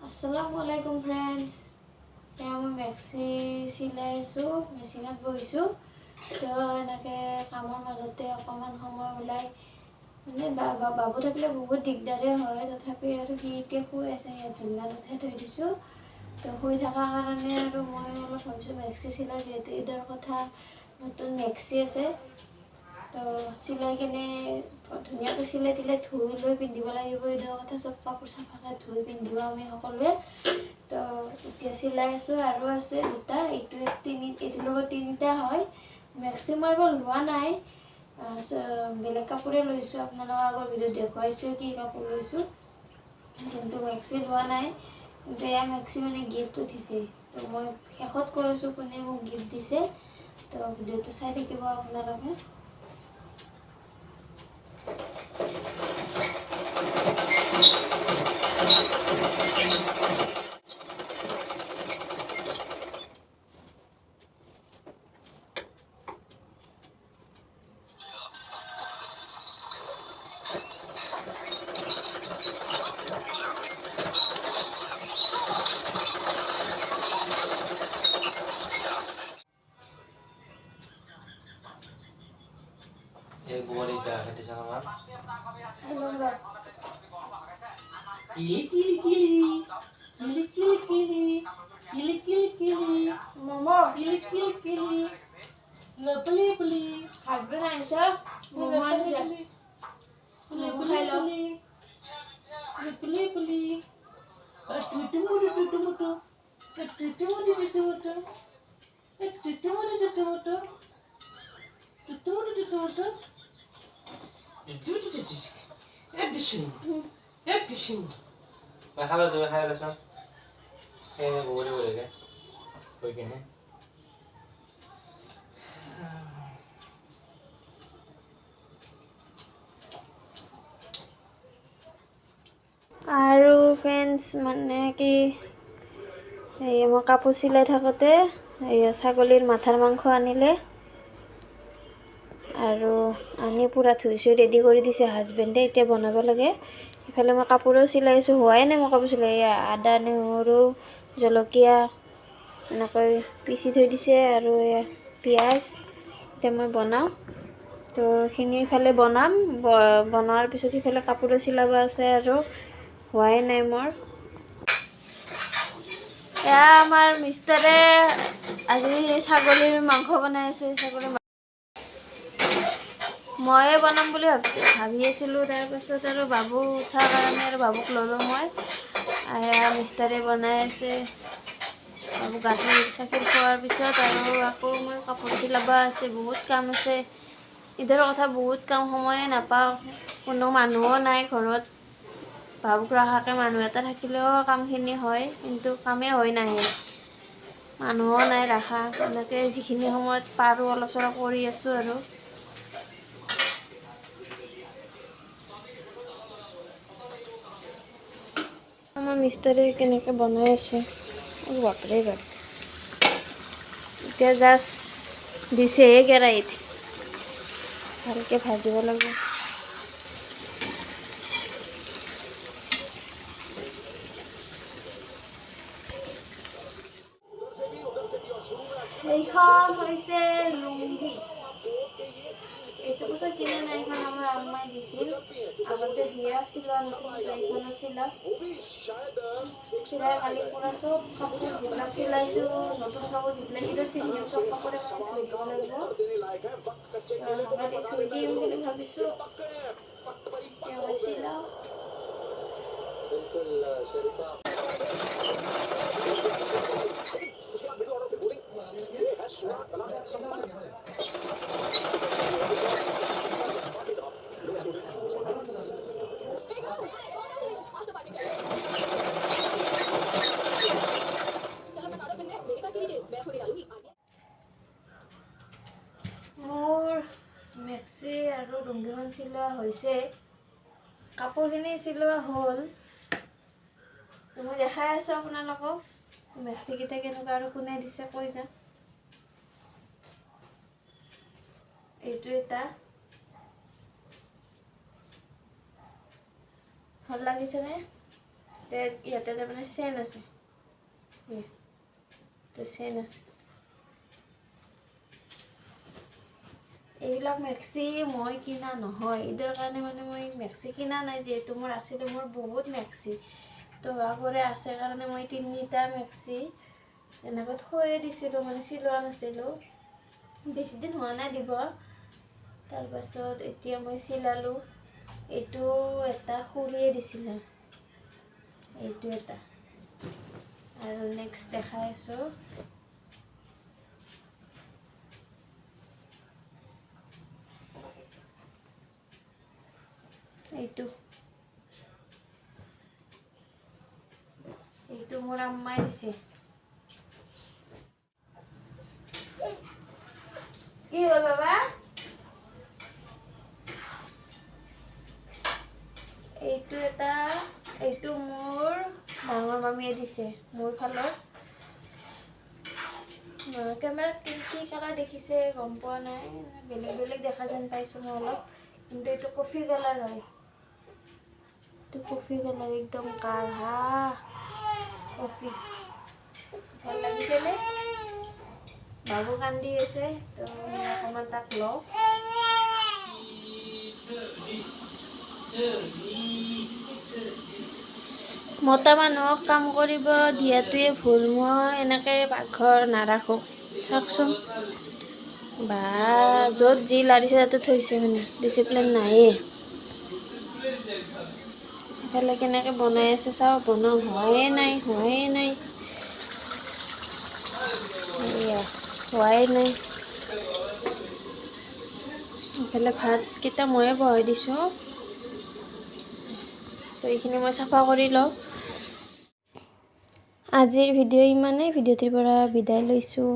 Assalamualaikum friends. মই মেক্সি চিলাইছো মেচিনত বহিছো তো এনেকে কামৰ মাজতে অকমান সময় ওলাই মানে বাবু থাকিলে বহুত দিগদাৰে হয় তথাপি আৰু সি এতিয়া শুই আছে ইয়াত জুমনাত থৈ দিছো তো শুই থকা কাৰণে আৰু মই অলপ ভাবিছো মেক্সি চিলাই যেহেতু ঈদৰ কথা নতুন মেক্সি আছে তো চিলাই কিনে ধুনীয়াকৈ চিলাই দিলে ধুই লৈ পিন্ধিব লাগিব ঈদৰ কথা চব কাপোৰ চাফাকৈ ধুই পিন্ধিব আমি সকলোৱে তো এতিয়া চিলাই আছো আৰু আছে দুটা এইটোৰ লগত তিনিটা হয় মেক্সিমাম এবাৰ লোৱা নাই বেলেগ কাপোৰে লৈছো আপোনালোকৰ আগৰ ভিডিঅ' দেখুৱাইছো কি কাপোৰ লৈছো কিন্তু মেক্সি লোৱা নাই কিন্তু এয়া মেক্সি মানে গিফ্ট উঠিছে তো মই শেষত কৈ আছো কোনে মোক গিফ্ট দিছে তো ভিডিঅ'টো চাই থাকিব আপোনালোকে एक बोरी का है दिशा में हेलो किली किली किली किली किली किली किली किली मोमो किली किली किली लपली पली हाथ बनाइছো मोमो আনিছে लपली पली लपली पली टुटु मुटु टुटु मुटु टुटु मुटु टुटु मुटु टुटु मुटु टुटु मुटु टुटु मुटु टुटु मुटु मैं खाला दो खाया दसना ये बोले बोले के कोई के नहीं আৰু ফ্ৰেন্ডছ মানে কি এই মই কাপোৰ চিলাই থাকোঁতে এই ছাগলীৰ মাথাৰ মাংস আনিলে আৰু আনি পুৰা ধুইছোঁ ৰেডি কৰি দিছে হাজবেণ্ডে এতিয়া বনাব লাগে ইফালে মই কাপোৰো চিলাইছোঁ হোৱাই নাই মই কাপোৰ চিলাই আদা নহৰু জলকীয়া এনেকৈ পিচি থৈ দিছে আৰু পিঁয়াজ এতিয়া মই বনাওঁ তো এইখিনি ইফালে বনোৱাৰ পিছত ইফালে কাপোৰো চিলাব আছে আৰু হোৱাই নাই মোৰ এয়া আমাৰ মিষ্টাৰে আজি ছাগলীৰ মাংস বনাই আছে ময়ে বনাম বুলি ভাবি আছিলোঁ তাৰপাছত আৰু বাবু উঠাৰ কাৰণে আৰু বাবুক ল'লোঁ মই এয়া মিষ্টাৰে বনাই আছে বাবু গাখীৰ চাখীৰ খোৱাৰ পিছত আৰু আকৌ মই কাপোৰ চিলাব আছে বহুত কাম আছে ঈদৰ কথা বহুত কাম সময়ে নাপাওঁ কোনো মানুহো নাই ঘৰত বাবুক ৰখাকৈ মানুহ এটা থাকিলেও কামখিনি হয় কিন্তু কামেই হৈ নাহে মানুহো নাই ৰখা এনেকৈ যিখিনি সময়ত পাৰোঁ অলপ চলপ কৰি আছোঁ আৰু আমাৰ মিষ্টাৰে কেনেকৈ বনাই আছে বাপৰে বাপ এতিয়া জাষ্ট দিছেহে কেৰাহীত ভালকৈ ভাজিব লাগিব এইখন হৈছে লুংগি এইটো বছৰ কিনা নাই এইখন আমাৰ আম্মাই দিছিল আগতে বিয়া চিলোৱা নাছিল এইখন চিলাওঁ চিলাই কালি পৰা চব কাপোৰ যিবিলাক চিলাইছোঁ নতুন কাপোৰ যিবিলাক ঈদত পিন্ধিম চব কাপোৰে মানে ধুই দিব লাগিব লগাই থৈ দিম বুলি ভাবিছোঁ এতিয়া মই চিলাওঁ মোৰ মেক্সি আৰু লুংগিখন চিলোৱা হৈছে কাপোৰখিনি চিলোৱা হ'ল মই দেখাই আছোঁ আপোনালোকক মেক্সিকেইটা কেনেকুৱা আৰু কোনে দিছে কৈ যাম এইটো এটা ভাল লাগিছেনে ইয়াতে তাৰমানে চেন আছে, তো চেন আছে। এইবিলাক মেক্সি মই কিনা নহয়, ঈদৰ কাৰণে মানে মই মেক্সি কিনা নাই, যিহেতু মোৰ আছিলে মোৰ বহুত মেক্সি, তো আগৰে আছে কাৰণে মই 3টা মেক্সি এনেকৈ থৈয়ে দিছিলোঁ, মানে চিলোৱা নাছিলোঁ, বেছি দিন হোৱা নাই দিব। তাৰপাছত এতিয়া মই চিলালোঁ, এইটো এটা খুৰীয়ে দিছিলে, এইটো এটা, আৰু নেক্সট দেখাই আছোঁ। এইটো মোৰ আম্মাই দিছে। কি হ'ল বাবা? এইটো মোৰ ডাঙৰ মামীয়ে দিছে, মোৰ ফালৰ। কেমেৰাত কি কালাৰ দেখিছে গম পোৱা নাই, বেলেগ বেলেগ দেখা যেন পাইছোঁ মই অলপ, কিন্তু এইটো কফি কালাৰ হয়। এইটো কফি কালাৰ, একদম কাঢ়া কফি। ভাল লাগিছেনে? বাবু কান্দি আছে, তো মই অকণমান তাক লওঁ। মতা মানুহক কাম কৰিব দিয়াটোৱে ভুল, মই এনেকৈ পাকঘৰ নাৰাখোঁ। চাওকচোন বা, য'ত যি লাৰিছে তাতে থৈছে, মানে ডিচিপ্লিন নায়েই। ইফালে কেনেকৈ বনাই আছে চাওঁ, বনোৱা হোৱাই নাই। এয়া হোৱাই নাই। ইফালে ভাতকেইটা ময়ে বহাই দিছোঁ, তো এইখিনি মই চাফা কৰি লওঁ। আজিৰ ভিডিঅ' ইমানেই, ভিডিঅ'টিৰ পৰা বিদায় লৈছোঁ।